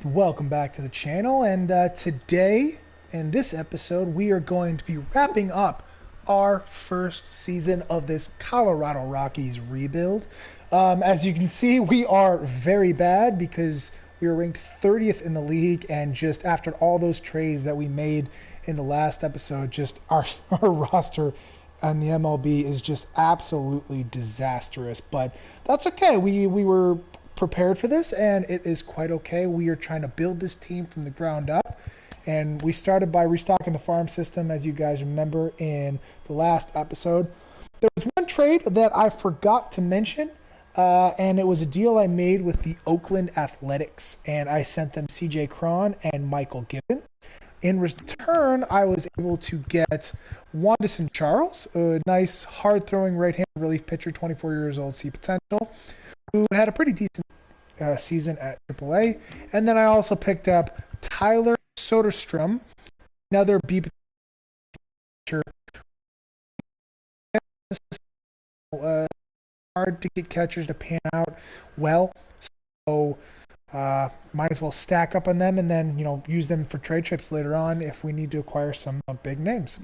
Welcome back to the channel, and today in this episode we are going to be wrapping up our first season of this Colorado Rockies rebuild. As you can see, we are very bad because we were ranked 30th in the league, and just after all those trades that we made in the last episode, just our roster and the MLB is just absolutely disastrous. But that's okay. We were prepared for this, and it is quite okay. We are trying to build this team from the ground up, and we started by restocking the farm system, as you guys remember in the last episode. There was one trade that I forgot to mention, and it was a deal I made with the Oakland Athletics, and I sent them CJ Cron and Michael Gibbons. In return, I was able to get Wanderson Charles, a nice hard-throwing right-handed relief pitcher, 24 years old, see potential, who had a pretty decent season at AAA. And then I also picked up Tyler Soderstrom, another B pitcher. Hard to get catchers to pan out well, so might as well stack up on them and then use them for trade chips later on if we need to acquire some big names.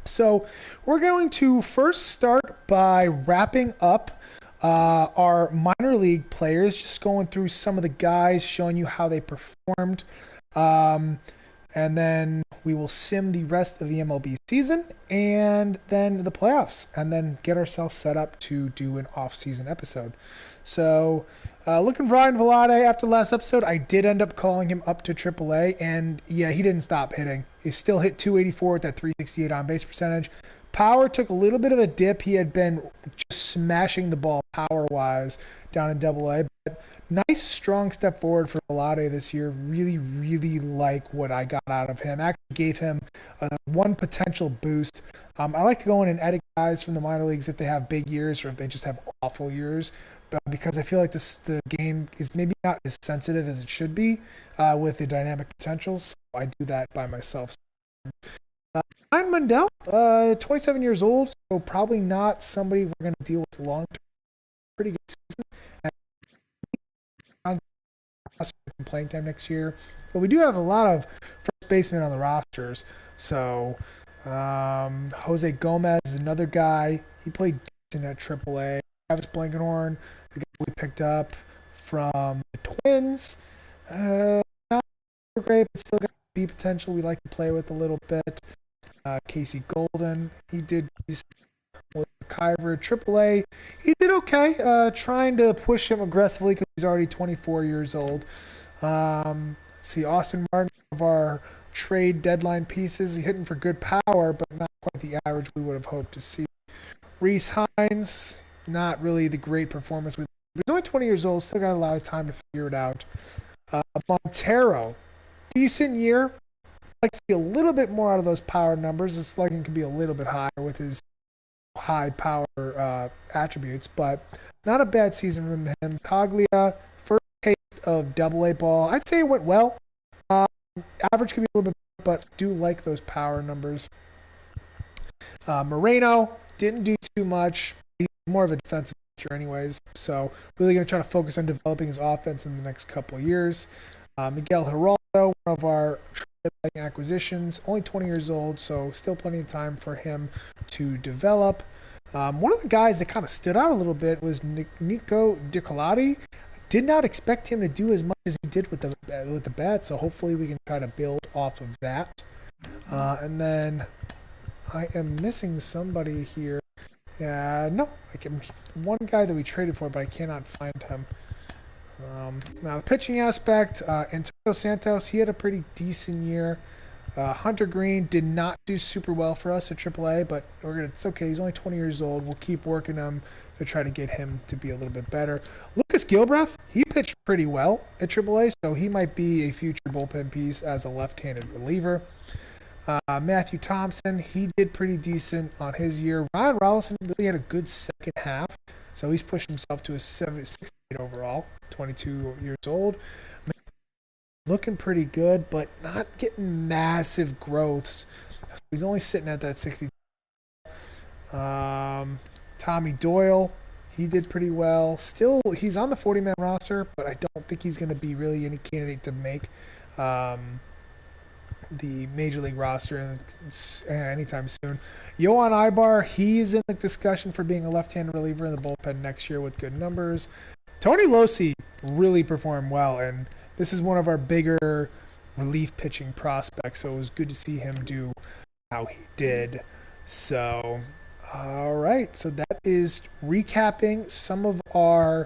So we're going to first start by wrapping up our minor league players, just going through some of the guys, showing you how they performed. And then we will sim the rest of the MLB season and then the playoffs, and then get ourselves set up to do an off-season episode. So looking for Ryan Velade after the last episode, I did end up calling him up to AAA, and yeah, he didn't stop hitting. He still hit 284 with that 368 on-base percentage. Power took a little bit of a dip. He had been just smashing the ball power-wise down in AA, but nice, strong step forward for Velade this year. Really, really like what I got out of him. Actually gave him one potential boost. I like to go in and edit guys from the minor leagues if they have big years or if they just have awful years, because I feel like the game is maybe not as sensitive as it should be with the dynamic potentials. So I do that by myself. Ryan Mundell, 27 years old, so probably not somebody we're going to deal with long term. Pretty good season. And playing time next year, but we do have a lot of first basemen on the rosters. So Jose Gomez is another guy. He played decent at AAA. Travis Blankenhorn, the guy we picked up from the Twins. Not great, but still got B potential. We like to play with a little bit. Casey Golden, he did with Kyver AAA. He did okay, trying to push him aggressively because he's already 24 years old. See Austin Martin, one of our trade deadline pieces. He's hitting for good power, but not quite the average we would have hoped to see. Reese Hines, not really the great performance. He's only 20 years old, still got a lot of time to figure it out. Montero, decent year. I'd like to see a little bit more out of those power numbers. His slugging could be a little bit higher with his high power attributes, but not a bad season from him. Coglia, first taste of AA ball. I'd say it went well. Average could be a little bit, but do like those power numbers. Moreno didn't do too much. He's more of a defensive pitcher anyways, so really going to try to focus on developing his offense in the next couple of years. Miguel Geraldo, one of our acquisitions, only 20 years old, so still plenty of time for him to develop. One of the guys that kind of stood out a little bit was Nico DiColati. Did not expect him to do as much as he did with the bat, so hopefully we can try to build off of that. And then I am missing somebody here. No, one guy that we traded for, but I cannot find him. Now the pitching aspect, Antonio Santos, he had a pretty decent year. Hunter Green did not do super well for us at AAA, but it's okay. He's only 20 years old. We'll keep working him to try to get him to be a little bit better. Lucas Gilbreth, he pitched pretty well at AAA, so he might be a future bullpen piece as a left-handed reliever. Matthew Thompson, he did pretty decent on his year. Ryan Rollison really had a good second half, so he's pushed himself to a 68 overall, 22 years old. Looking pretty good, but not getting massive growths. He's only sitting at that 60. Tommy Doyle, He did pretty well. Still, he's on the 40-man roster, but I don't think he's going to be really any candidate to make um, the major league roster anytime soon. Yohan Ibar, he's in the discussion for being a left-handed reliever in the bullpen next year with good numbers. Tony Losi really performed well, and this is one of our bigger relief pitching prospects, so it was good to see him do how he did. So, all right, so that is recapping some of our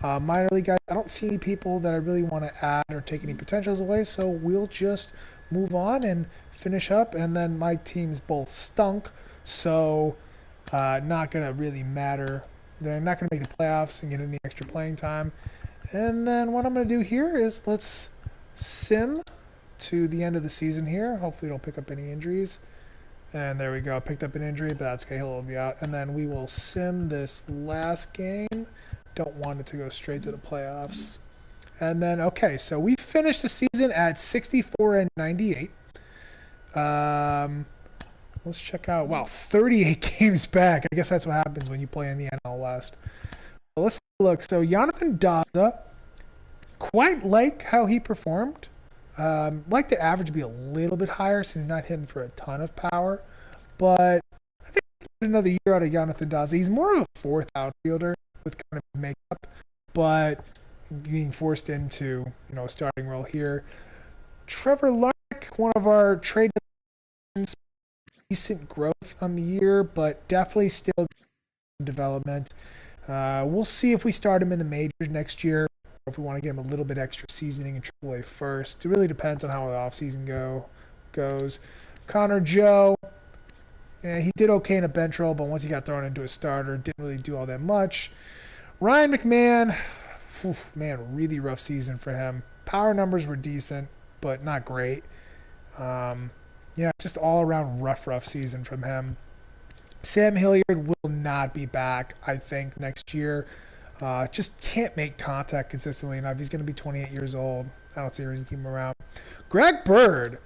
minor league guys. I don't see any people that I really want to add or take any potentials away, so we'll just move on and finish up. And then my teams both stunk, so not going to really matter. They're not going to make the playoffs and get any extra playing time. And then what I'm going to do here is let's sim to the end of the season here. Hopefully don't pick up any injuries. And there we go. Picked up an injury, but that's okay. He'll be out. And then we will sim this last game. Don't want it to go straight to the playoffs. And then, okay, so we finished the season at 64-98. Let's check out. Wow, 38 games back. I guess that's what happens when you play in the NL West. So let's look. So Jonathan Daza, quite like how he performed. Like the average to be a little bit higher since he's not hitting for a ton of power. But I think another year out of Jonathan Daza. He's more of a fourth outfielder with kind of makeup, but being forced into a starting role here. Trevor Lark, one of our trade decent growth on the year, but definitely still development. We'll see if we start him in the majors next year, or if we want to get him a little bit extra seasoning in AAA first. It really depends on how the offseason goes. Connor Joe, he did okay in a bench role, but once he got thrown into a starter, didn't really do all that much. Ryan McMahon, man, really rough season for him. Power numbers were decent, but not great. Just all around rough season from him. Sam Hilliard will not be back, I think, next year. Just can't make contact consistently enough. He's going to be 28 years old. I don't see a reason to keep him around. Greg Bird,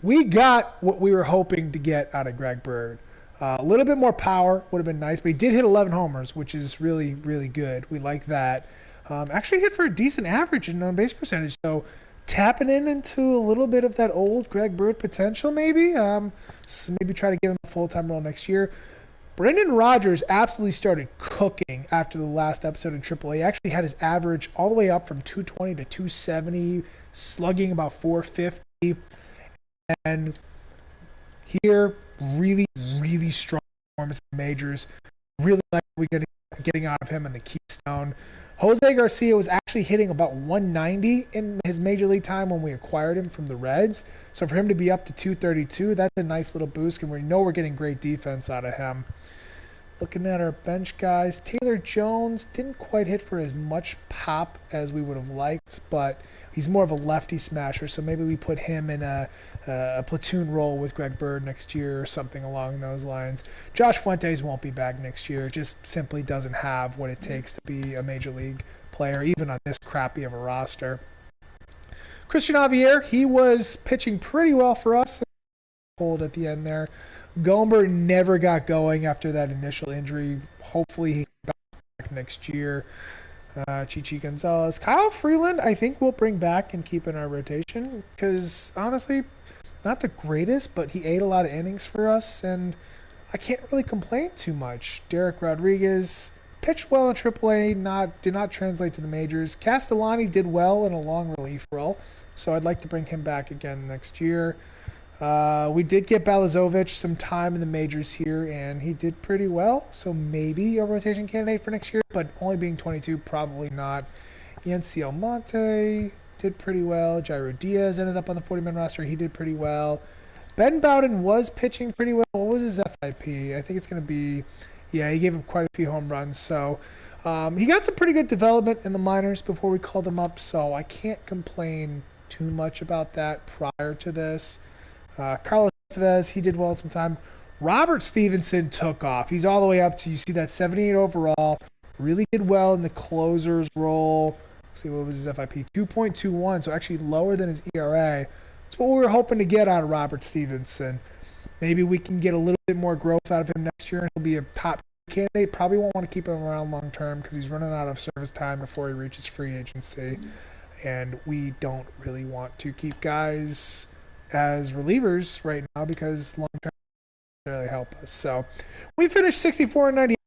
we got what we were hoping to get out of Greg Bird. A little bit more power would have been nice, but he did hit 11 homers, which is really, really good. We like that. Actually hit for a decent average in on-base percentage, so tapping into a little bit of that old Greg Bird potential maybe. So maybe try to give him a full-time role next year. Brendan Rodgers absolutely started cooking after the last episode in AAA. He actually had his average all the way up from 220 to 270, slugging about 450. And here, really, really strong performance in the majors. Really like what we're getting out of him in the Keystone. Jose Garcia was actually hitting about 190 in his major league time when we acquired him from the Reds. So for him to be up to 232, that's a nice little boost, and we know we're getting great defense out of him. Looking at our bench guys, Taylor Jones didn't quite hit for as much pop as we would have liked, but he's more of a lefty smasher, so maybe we put him in a platoon role with Greg Bird next year or something along those lines. Josh Fuentes won't be back next year. Just simply doesn't have what it takes to be a major league player, even on this crappy of a roster. Christian Javier, he was pitching pretty well for us. Hold at the end there. Gomber never got going after that initial injury. Hopefully he can back next year. Chichi Gonzalez. Kyle Freeland, I think we'll bring back and keep in our rotation because, honestly, not the greatest, but he ate a lot of innings for us, and I can't really complain too much. Derek Rodriguez pitched well in AAA, did not translate to the majors. Castellani did well in a long relief role, so I'd like to bring him back again next year. We did get Balazovic some time in the majors here, and he did pretty well, so maybe a rotation candidate for next year, but only being 22, probably not. Yancy Almonte did pretty well. Jairo Diaz ended up on the 40-man roster. He did pretty well. Ben Bowden was pitching pretty well. What was his FIP? I think it's going to be, he gave him quite a few home runs, so he got some pretty good development in the minors before we called him up, so I can't complain too much about that prior to this. Carlos Estevez, he did well at some time. Robert Stevenson took off. He's all the way up to, you see that 78 overall. Really did well in the closer's role. Let's see, what was his FIP? 2.21, so actually lower than his ERA. That's what we were hoping to get out of Robert Stevenson. Maybe we can get a little bit more growth out of him next year, and he'll be a top candidate. Probably won't want to keep him around long term because he's running out of service time before he reaches free agency. And we don't really want to keep guys as relievers right now because long term doesn't really help us. So we finished 64 and 98,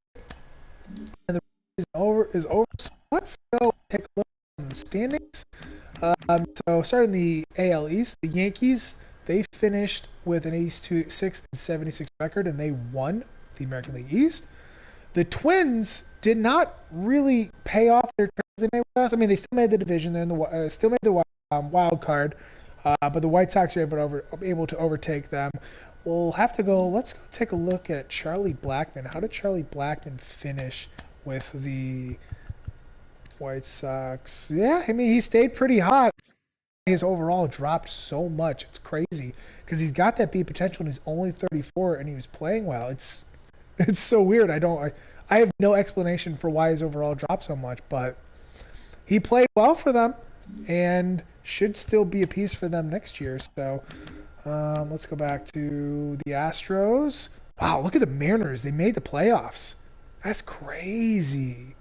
and the is over. So let's go take a look at the standings. So starting the AL East, the Yankees, they finished with an 86 and 76 record, and they won the American League East. The Twins did not really pay off their trades they made with us. I mean, they still made the division. They're in the still made the wild card, but the White Sox are able to overtake them. We'll have to go. Let's go take a look at Charlie Blackmon. How did Charlie Blackmon finish with the White Sox? Yeah, I mean, he stayed pretty hot. His overall dropped so much. It's crazy because he's got that beat potential and he's only 34 and he was playing well. It's so weird. I have no explanation for why his overall dropped so much, but he played well for them and should still be a piece for them next year. So let's go back to the Astros. Wow, look at the Mariners. They made the playoffs. That's crazy.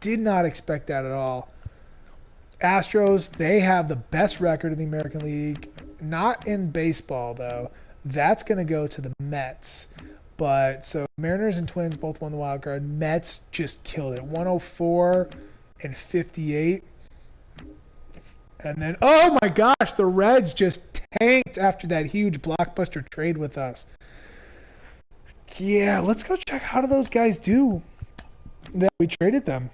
Did not expect that at all. Astros, they have the best record in the American League. Not in baseball, though. That's going to go to the Mets. But so Mariners and Twins both won the wild card. Mets just killed it. 104 and 58. And then, oh my gosh, the Reds just tanked after that huge blockbuster trade with us. Yeah, let's go check how do those guys do that we traded them.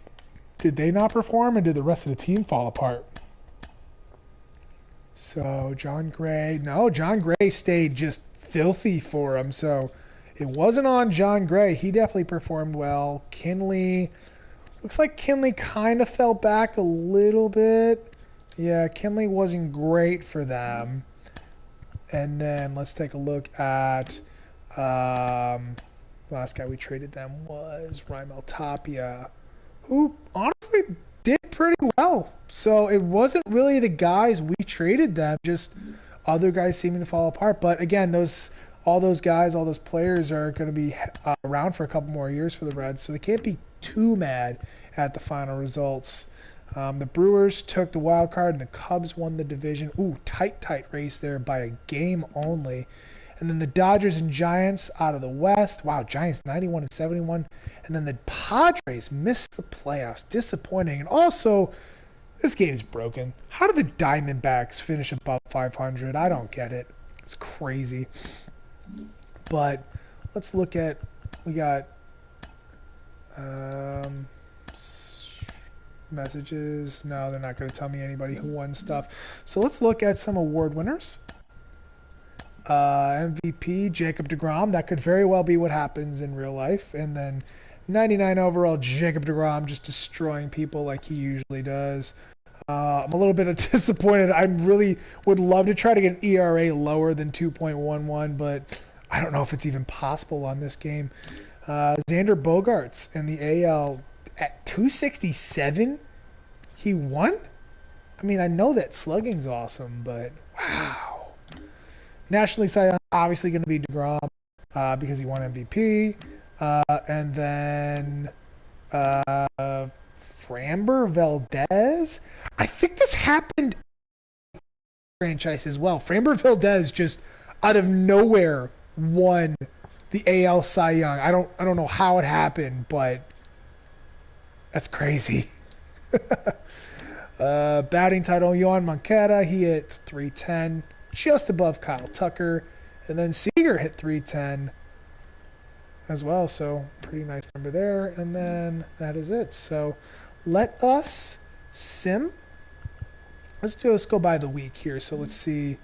Did they not perform, and did the rest of the team fall apart? So John Gray stayed just filthy for him. So it wasn't on John Gray. He definitely performed well. Kinley, looks like Kinley kind of fell back a little bit. Yeah, Kinley wasn't great for them. And then let's take a look at last guy we traded them was Raimel Tapia, who honestly did pretty well. So it wasn't really the guys we traded them, just other guys seeming to fall apart. But again, all those players are going to be around for a couple more years for the Reds, so they can't be too mad at the final results. The Brewers took the wild card, and the Cubs won the division. Ooh, tight race there by a game only. And then the Dodgers and Giants out of the West. Wow, Giants 91 and 71. And then the Padres missed the playoffs. Disappointing. And also, this game's broken. How did the Diamondbacks finish above 500? I don't get it. It's crazy. But let's look at, we got messages. No, they're not going to tell me anybody who won stuff. So let's look at some award winners. MVP, Jacob deGrom. That could very well be what happens in real life. And then 99 overall, Jacob deGrom just destroying people like he usually does. I'm a little bit disappointed. I really would love to try to get an ERA lower than 2.11, but I don't know if it's even possible on this game. Xander Bogaerts in the AL at 267. He won? I mean, I know that slugging's awesome, but wow. National League Cy Young, obviously going to be deGrom because he won MVP. And then Framber Valdez. I think this happened in the franchise as well. Framber Valdez just out of nowhere won the AL Cy Young. I don't know how it happened, but that's crazy. Batting title, Yohan Moncada. He hit 310. Just above Kyle Tucker. And then Seager hit 310 as well. So pretty nice number there. And then that is it. So let us sim. Let's go by the week here. So let's see.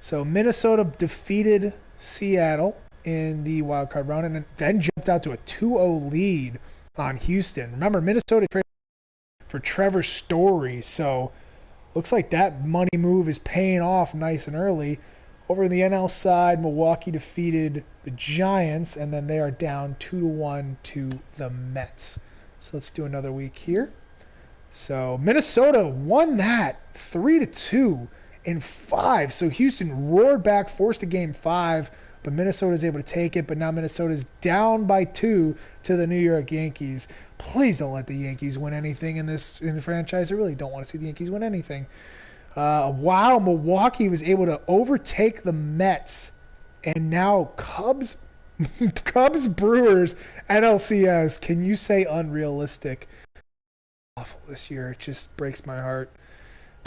So Minnesota defeated Seattle in the wild card round and then jumped out to a 2-0 lead on Houston. Remember, Minnesota traded for Trevor Story. So looks like that money move is paying off nice and early. Over in the NL side, Milwaukee defeated the Giants, and then they are down 2-1 to the Mets. So let's do another week here. So Minnesota won that 3-2 in 5. So Houston roared back, forced a game 5, but Minnesota is able to take it. But now Minnesota's down by 2 to the New York Yankees. Please don't let the Yankees win anything in the franchise. I really don't want to see the Yankees win anything. Wow, Milwaukee was able to overtake the Mets, and now Cubs Brewers NLCS. Can you say unrealistic? Awful this year. It just breaks my heart.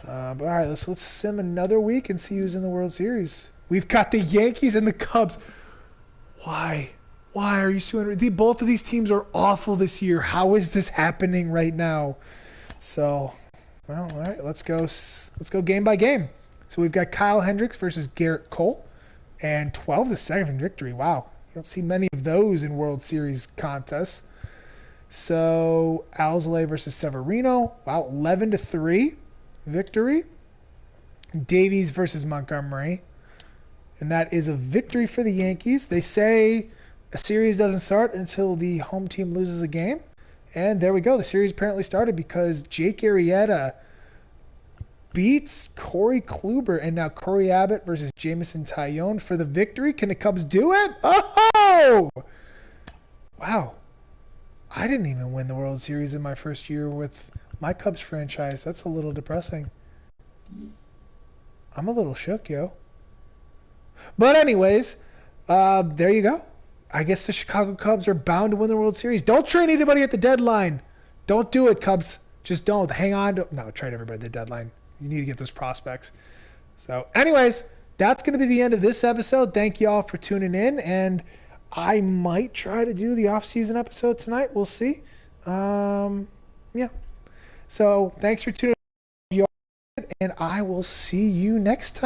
But all right, let's sim another week and see who's in the World Series. We've got the Yankees and the Cubs. Why are you so? Both of these teams are awful this year. How is this happening right now? So, well, all right, let's go game by game. So we've got Kyle Hendricks versus Garrett Cole, and 12-7 victory. Wow, you don't see many of those in World Series contests. So Alzolay versus Severino. Wow, 11-3 victory. Davies versus Montgomery. And that is a victory for the Yankees. They say a series doesn't start until the home team loses a game. And there we go. The series apparently started because Jake Arrieta beats Corey Kluber. And now Corey Abbott versus Jameson Taillon for the victory. Can the Cubs do it? Oh! Wow. I didn't even win the World Series in my first year with my Cubs franchise. That's a little depressing. I'm a little shook, yo. But anyways, there you go. I guess the Chicago Cubs are bound to win the World Series. Don't trade anybody at the deadline. Don't do it, Cubs. Just don't. Hang on. No, trade everybody at the deadline. You need to get those prospects. So anyways, that's going to be the end of this episode. Thank you all for tuning in. And I might try to do the off-season episode tonight. We'll see. Yeah. So thanks for tuning in. And I will see you next time.